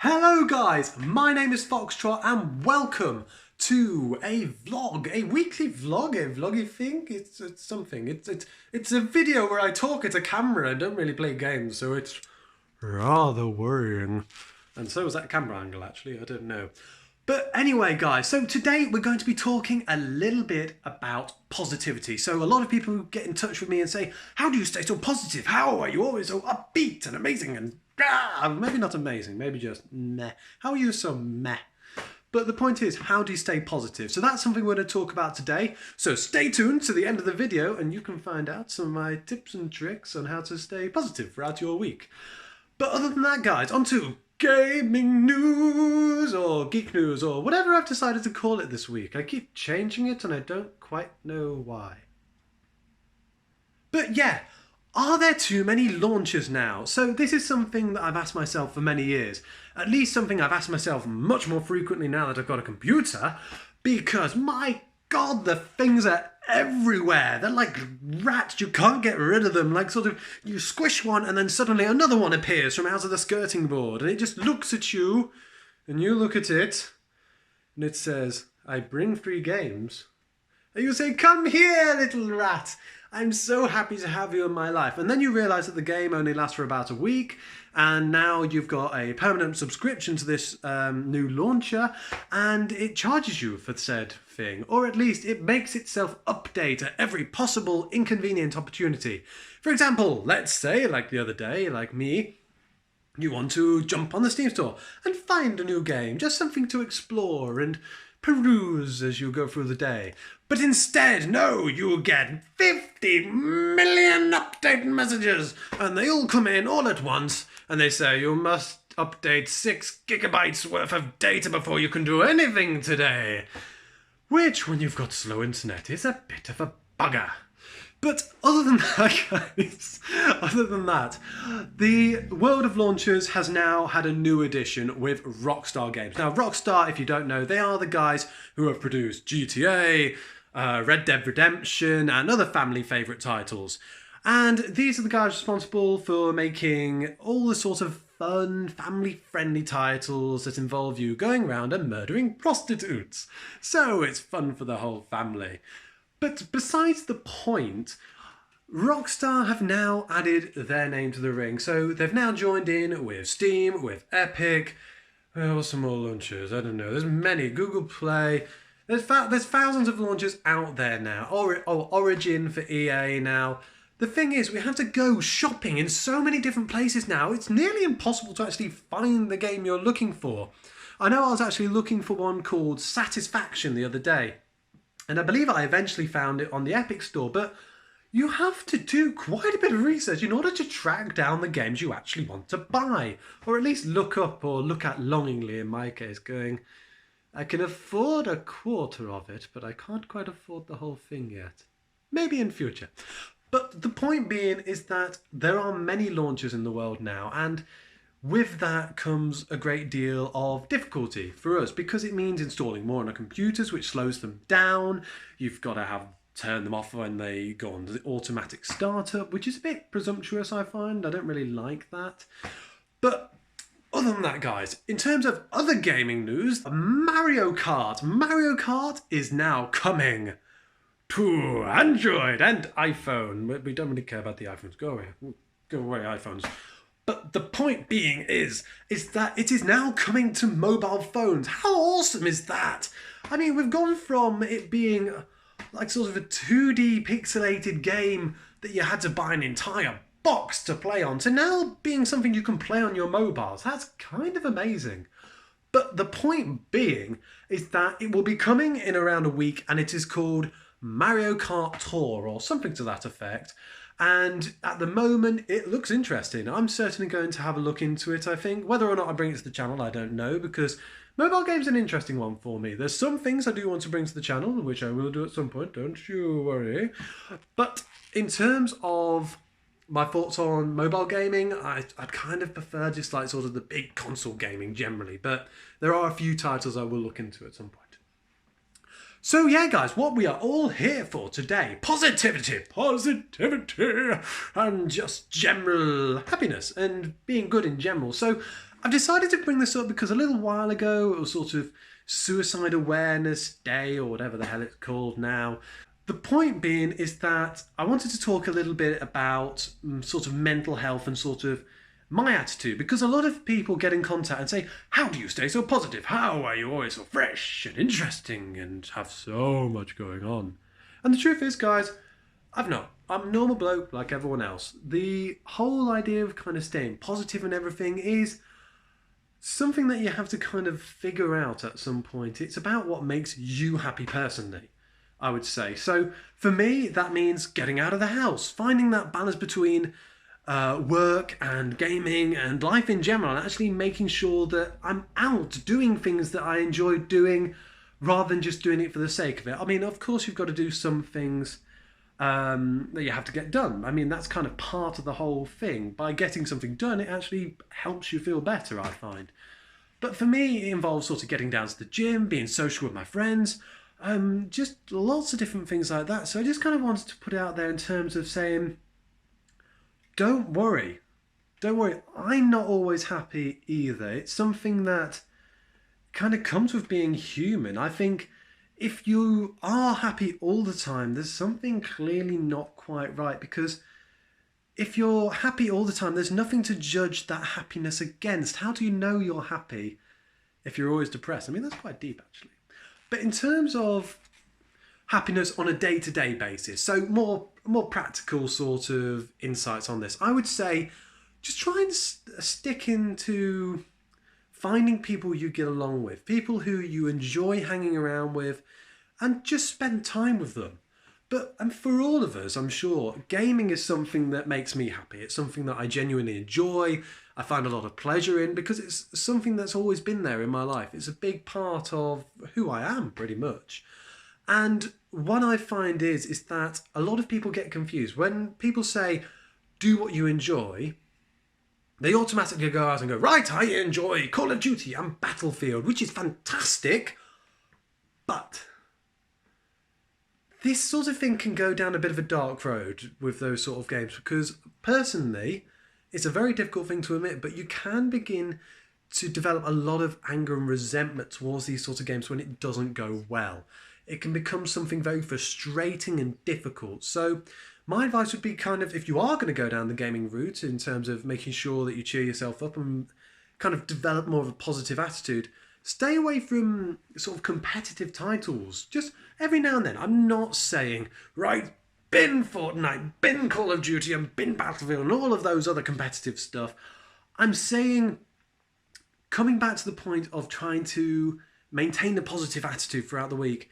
Hello guys, my name is Foxtrot and welcome to a vlog, a weekly vlog, a vloggy thing. It's something. It's a video where I talk at a camera and don't really play games, so it's rather worrying. And so is that camera angle actually, I don't know. But anyway guys, so today we're going to be talking a little bit about positivity. So a lot of people get in touch with me and say, how do you stay so positive? How are you always so upbeat and amazing and maybe not amazing, maybe just meh. How are you so meh? But the point is, how do you stay positive? So that's something we're going to talk about today. So stay tuned to the end of the video and you can find out some of my tips and tricks on how to stay positive throughout your week. But other than that guys, on to gaming news or geek news or whatever I've decided to call it this week. I keep changing it and I don't quite know why. But yeah, are there too many launchers now? So this is something that I've asked myself for many years. At least something I've asked myself much more frequently now that I've got a computer, because my God, the things are everywhere. They're like rats, you can't get rid of them. Like sort of, you squish one and then suddenly another one appears from out of the skirting board and it just looks at you and you look at it and it says, I bring 3 games. And you say, come here, little rat. I'm so happy to have you in my life. And then you realise that the game only lasts for about a week and now you've got a permanent subscription to this new launcher and it charges you for said thing. Or at least it makes itself update at every possible inconvenient opportunity. For example, let's say, like the other day, like me, you want to jump on the Steam store and find a new game, just something to explore and peruse as you go through the day. But instead, no, you get 50 million update messages and they all come in all at once and they say you must update 6 gigabytes worth of data before you can do anything today. Which, when you've got slow internet, is a bit of a bugger. But other than that, guys, the world of launchers has now had a new edition with Rockstar Games. Now, Rockstar, if you don't know, they are the guys who have produced GTA, Red Dead Redemption, and other family favourite titles. And these are the guys responsible for making all the sort of fun, family-friendly titles that involve you going around and murdering prostitutes. So it's fun for the whole family. But besides the point, Rockstar have now added their name to the ring. So they've now joined in with Steam, with Epic. What's some more launchers? I don't know. There's many. Google Play. There's thousands of launchers out there now. Origin for EA now. The thing is, we have to go shopping in so many different places now. It's nearly impossible to actually find the game you're looking for. I know I was actually looking for one called Satisfaction the other day. And I believe I eventually found it on the Epic Store, but you have to do quite a bit of research in order to track down the games you actually want to buy. Or at least look up or look at longingly in my case, going, I can afford a quarter of it, but I can't quite afford the whole thing yet. Maybe in future. But the point being is that there are many launchers in the world now, and with that comes a great deal of difficulty for us because it means installing more on our computers, which slows them down. You've got to turn them off when they go on the automatic startup, which is a bit presumptuous, I find. I don't really like that. But other than that, guys, in terms of other gaming news, Mario Kart. Mario Kart is now coming to Android and iPhone. We don't really care about the iPhones. Go away. Go away, iPhones. But the point being is that it is now coming to mobile phones. How awesome is that? I mean, we've gone from it being like sort of a 2D pixelated game that you had to buy an entire box to play on to now being something you can play on your mobiles. That's kind of amazing. But the point being is that it will be coming in around a week and it is called Mario Kart Tour or something to that effect. And at the moment, it looks interesting. I'm certainly going to have a look into it, I think. Whether or not I bring it to the channel, I don't know, because mobile games are an interesting one for me. There's some things I do want to bring to the channel, which I will do at some point, don't you worry. But in terms of my thoughts on mobile gaming, I'd kind of prefer just like sort of the big console gaming generally, but there are a few titles I will look into at some point. So yeah, guys, what we are all here for today, positivity, and just general happiness and being good in general. So I've decided to bring this up because a little while ago it was sort of Suicide Awareness Day, or whatever the hell it's called now. The point being is that I wanted to talk a little bit about sort of mental health and sort of my attitude, because a lot of people get in contact and say, how do you stay so positive? How are you always so fresh and interesting and have so much going on? And the truth is, guys, I'm not. I'm a normal bloke like everyone else. The whole idea of kind of staying positive and everything is something that you have to kind of figure out at some point. It's about what makes you happy personally, I would say. So for me, that means getting out of the house, finding that balance between work and gaming and life in general, and actually making sure that I'm out doing things that I enjoy doing rather than just doing it for the sake of it. I mean, of course, you've got to do some things that you have to get done. I mean, that's kind of part of the whole thing. By getting something done, it actually helps you feel better, I find. But for me, it involves sort of getting down to the gym, being social with my friends, just lots of different things like that. So I just kind of wanted to put it out there in terms of saying, don't worry. Don't worry. I'm not always happy either. It's something that kind of comes with being human. I think if you are happy all the time, there's something clearly not quite right, because if you're happy all the time, there's nothing to judge that happiness against. How do you know you're happy if you're always depressed? I mean, that's quite deep, actually. But in terms of happiness on a day-to-day basis, so more practical sort of insights on this, I would say just try and stick into finding people you get along with, people who you enjoy hanging around with, and just spend time with them. But and for all of us, I'm sure, gaming is something that makes me happy. It's something that I genuinely enjoy. I find a lot of pleasure in, because it's something that's always been there in my life. It's a big part of who I am, pretty much. And what I find is that a lot of people get confused. When people say, do what you enjoy, they automatically go out and go, right, I enjoy Call of Duty and Battlefield, which is fantastic. But this sort of thing can go down a bit of a dark road with those sort of games, because personally, it's a very difficult thing to admit, but you can begin to develop a lot of anger and resentment towards these sort of games when it doesn't go well. It can become something very frustrating and difficult. So my advice would be kind of, if you are going to go down the gaming route in terms of making sure that you cheer yourself up and kind of develop more of a positive attitude, stay away from sort of competitive titles. Just every now and then. I'm not saying, right, bin Fortnite, bin Call of Duty and bin Battlefield and all of those other competitive stuff. I'm saying, coming back to the point of trying to maintain a positive attitude throughout the week,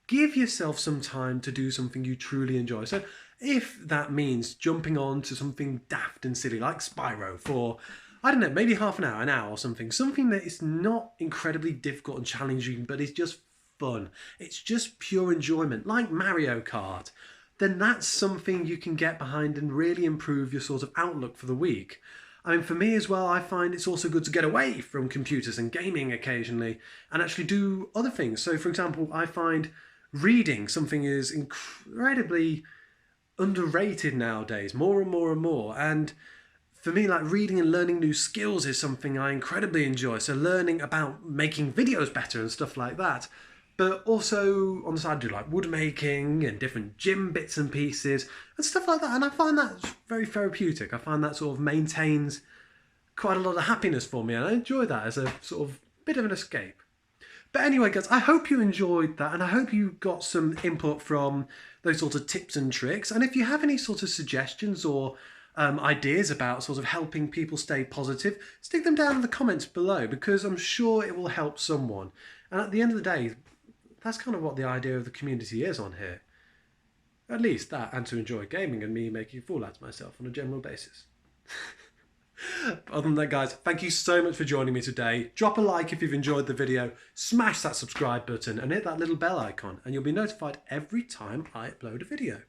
give yourself some time to do something you truly enjoy. So if that means jumping on to something daft and silly like Spyro for, I don't know, maybe half an hour or something that is not incredibly difficult and challenging, but is just fun. It's just pure enjoyment, like Mario Kart, then that's something you can get behind and really improve your sort of outlook for the week. I mean, for me as well, I find it's also good to get away from computers and gaming occasionally and actually do other things. So, for example, I find reading something is incredibly underrated nowadays, more and more and more. And for me, like, reading and learning new skills is something I incredibly enjoy. So learning about making videos better and stuff like that. But also on the side, I do like wood making and different gym bits and pieces and stuff like that. And I find that very therapeutic. I find that sort of maintains quite a lot of happiness for me. And I enjoy that as a sort of bit of an escape. But anyway, guys, I hope you enjoyed that. And I hope you got some input from those sort of tips and tricks. And if you have any sort of suggestions or ideas about sort of helping people stay positive, stick them down in the comments below, because I'm sure it will help someone. And at the end of the day, that's kind of what the idea of the community is on here. At least that, and to enjoy gaming and me making a fool out of myself on a general basis. Other than that, guys, thank you so much for joining me today. Drop a like if you've enjoyed the video, smash that subscribe button and hit that little bell icon and you'll be notified every time I upload a video.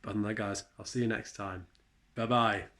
Other than that, guys, I'll see you next time. Bye-bye.